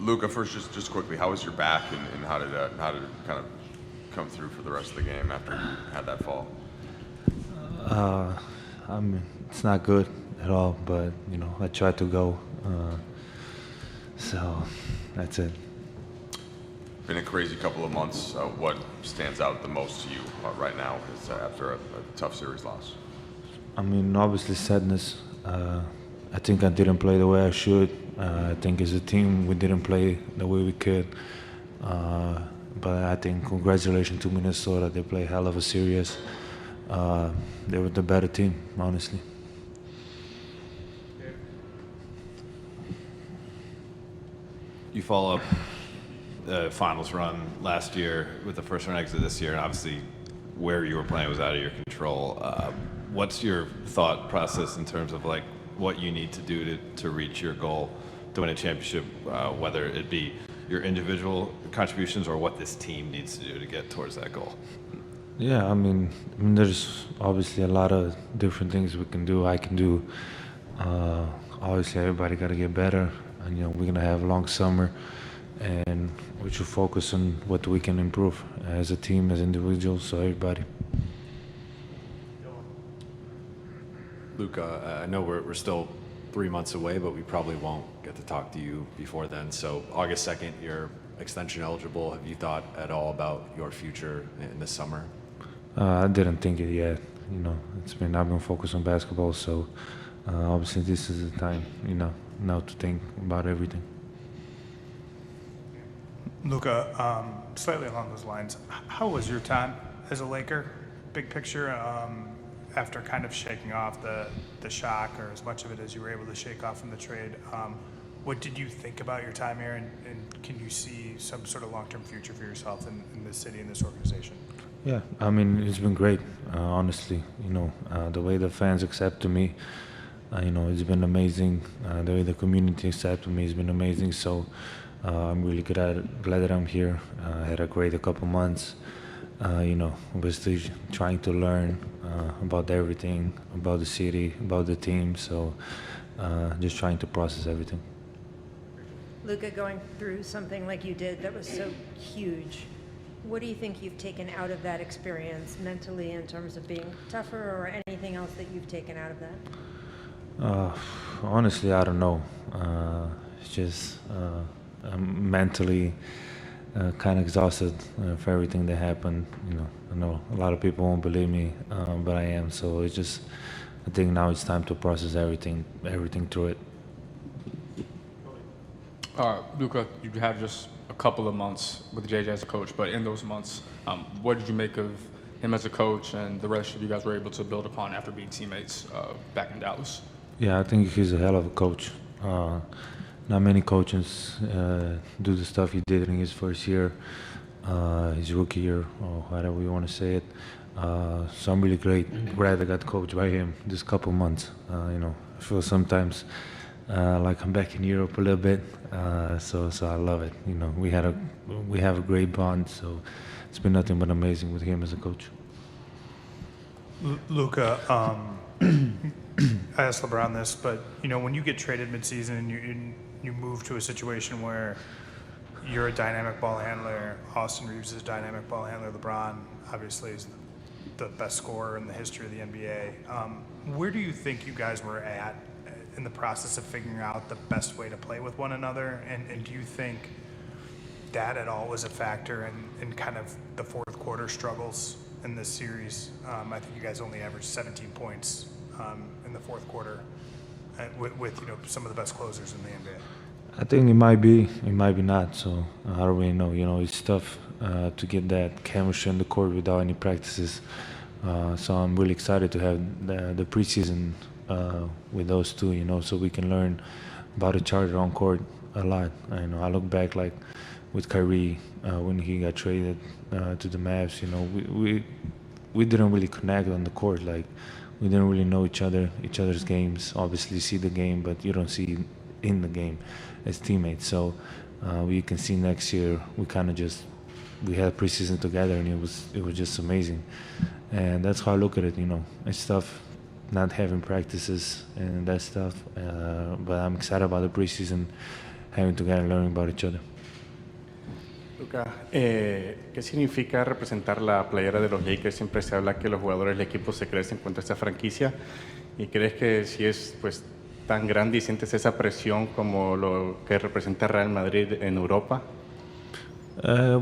Luka, first, just quickly, how was your back, and how did it kind of come through for the rest of the game after you had that fall? I mean, it's not good at all, but I tried to go. So that's it. Been a crazy couple of months. What stands out the most to you right now is after a tough series loss? I mean, obviously sadness. I think I didn't play the way I should. I think as a team we didn't play the way we could. But I think congratulations to Minnesota. They play a hell of a series. They were the better team, honestly. You follow up the finals run last year with the first round exit this year, and obviously where you were playing was out of your control. What's your thought process in terms of like what you need to do to reach your goal to win a championship, whether it be your individual contributions or what this team needs to do to get towards that goal? Yeah, I mean, there's obviously a lot of different things we can do. I can do. Obviously, everybody got to get better, and we're gonna have a long summer, and we should focus on what we can improve as a team, as individuals, so everybody. Luka, I know we're still 3 months away, but we probably won't get to talk to you before then. So August 2nd, you're extension eligible. Have you thought at all about your future in the summer? I didn't think it yet. I've been focused on basketball, so obviously this is the time, now to think about everything. Luka, slightly along those lines, how was your time as a Laker? Big picture, after kind of shaking off the shock, or as much of it as you were able to shake off from the trade, what did you think about your time here, and can you see some sort of long-term future for yourself in this city and this organization? Yeah, I mean, it's been great, honestly. The way the fans accepted me, it's been amazing. The way the community accepted me has been amazing. So I'm really glad that I'm here. I had a great couple months. Obviously trying to learn about everything, about the city, about the team. So just trying to process everything. Luka, going through something like you did that was so huge, what do you think you've taken out of that experience mentally in terms of being tougher, or anything else that you've taken out of that? Honestly, I don't know. It's just I'm mentally kind of exhausted for everything that happened. I know a lot of people won't believe me, but I am. So it's just, I think now it's time to process everything through it. Luka, you have just a couple of months with JJ as a coach, but in those months, what did you make of him as a coach and the relationship you guys were able to build upon after being teammates back in Dallas? Yeah, I think he's a hell of a coach. Not many coaches do the stuff he did in his first year, his rookie year, or whatever you want to say it. So I'm really glad I got coached by him this couple months. I feel sometimes like I'm back in Europe a little bit, so I love it. We have a great bond, so it's been nothing but amazing with him as a coach. Luka, I asked LeBron this, but when you get traded midseason and you move to a situation where you're a dynamic ball handler, Austin Reeves is a dynamic ball handler, LeBron obviously is the best scorer in the history of the NBA. Where do you think you guys were at in the process of figuring out the best way to play with one another? And do you think that at all was a factor in kind of the fourth quarter struggles in this series? I think you guys only averaged 17 points in the fourth quarter with some of the best closers in the NBA. I think it might be not. So I don't really know. It's tough to get that chemistry on the court without any practices. So I'm really excited to have the preseason with those two, so we can learn about each other on court a lot. I look back like with Kyrie when he got traded to the Mavs. We didn't really connect on the court. Like we didn't really know each other's games. Obviously, see the game, but you don't see in the game as teammates. So we can see next year we had preseason together, and it was just amazing. And that's how I look at it. It's tough not having practices and that stuff, but I'm excited about the preseason, having together and learning about each other. Luka, ¿qué significa representar la playera de los Lakers? Siempre se habla que los jugadores del equipo se crecen contra esta franquicia. ¿Y crees que si es pues tan grande y sientes esa presión como lo que representa Real Madrid en Europa?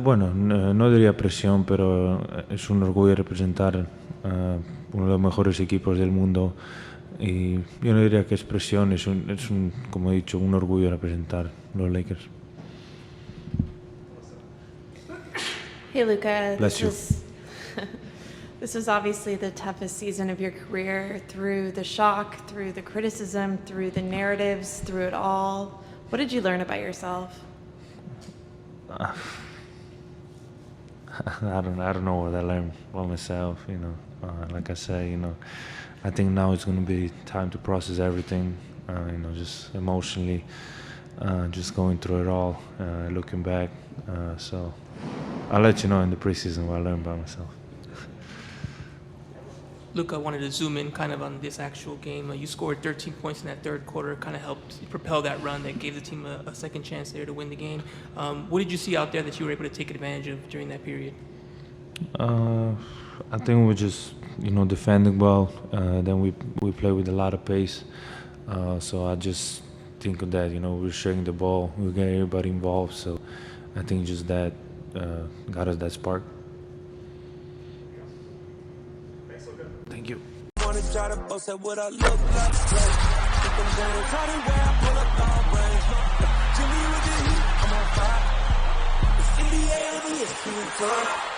Bueno, no diría presión, pero es un orgullo representar uno de los mejores equipos del mundo. Y yo no diría que es presión, es un, como he dicho, un orgullo representar los Lakers. Hey, Luka. Bless you. This was obviously the toughest season of your career, through the shock, through the criticism, through the narratives, through it all. What did you learn about yourself? I don't know what I learned about myself, you know. Like I say, you know, I think now it's going to be time to process everything, you know, just emotionally, just going through it all, looking back. So I'll let you know in the preseason what I learned about myself. Luka, wanted to zoom in kind of on this actual game. You scored 13 points in that third quarter, kind of helped propel that run that gave the team a second chance there to win the game. What did you see out there that you were able to take advantage of during that period? I think we're just, you know, defending well. Then we play with a lot of pace. So I just think of that, you know, we're sharing the ball, we get everybody involved. So I think just that got us that spark. Thank you. Wanna try to boast at what I look like. Think I'm gonna try to wear, I pull up long range. Jimmy with the heat, I'm on fire. It's NBA on the ESPN.